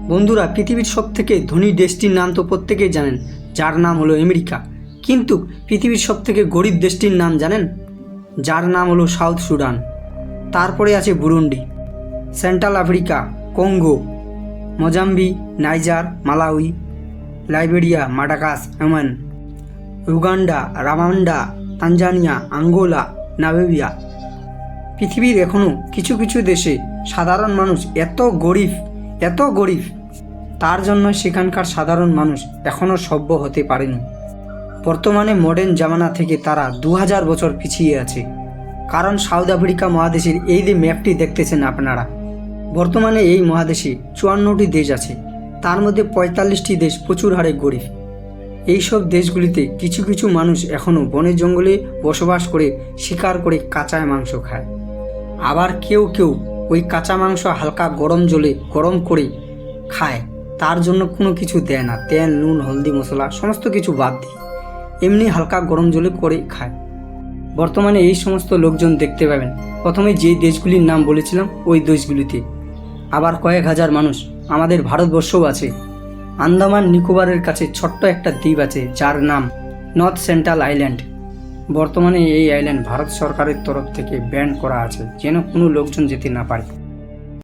বন্ধুরা, পৃথিবীর সবথেকে ধনী দেশটির নাম তো প্রত্যেকেই জানেন, যার নাম হলো আমেরিকা। কিন্তু পৃথিবীর সবথেকে গরিব দেশটির নাম জানেন? যার নাম হলো সাউথ সুদান। তারপরে আছে Burundi, Central Africa, Congo, Mozambique, Niger, Malawi, Liberia, Madagascar, Oman, Uganda, Rwanda, Tanzania, Angola, Namibia. পৃথিবীর এখনও কিছু কিছু দেশে সাধারণ মানুষ এত গরিব, তার জন্য সেখানকার সাধারণ মানুষ এখনও সভ্য হতে পারেনি। বর্তমানে মডার্ন জামানা থেকে তারা 2000 বছর পিছিয়ে আছে। কারণ সাউথ আফ্রিকা মহাদেশের এই যে ম্যাপটি দেখতেছেন আপনারা, বর্তমানে এই মহাদেশে 54টি দেশ আছে। তার মধ্যে 45টি দেশ প্রচুর হারে গরিব। এইসব দেশগুলিতে কিছু কিছু মানুষ এখনও বনে জঙ্গলে বসবাস করে শিকার করে কাঁচা মাংস খায়। আবার কেউ কেউ ওই কাঁচা মাংস হালকা গরম জলে গরম করে খায়। তার জন্য কোনো কিছু দেয় না, তেল, নুন, হলদি, মশলা সমস্ত কিছু বাদ দিয়ে এমনি হালকা গরম জলে করে খায়। বর্তমানে এই সমস্ত লোকজন দেখতে পাবেন প্রথমে যে দেশগুলির নাম বলেছিলাম ওই দেশগুলিতে। আবার কয়েক হাজার মানুষ আমাদের ভারতবর্ষও আছে। আন্দামান নিকোবরের কাছে ছোট্ট একটা দ্বীপ আছে যার নাম নর্থ সেন্ট্রাল আইল্যান্ড। বর্তমানে এই আইল্যান্ড ভারত সরকারের তরফ থেকে ব্যান করা আছে, যেন কোনো লোকজন যেতে না পারে।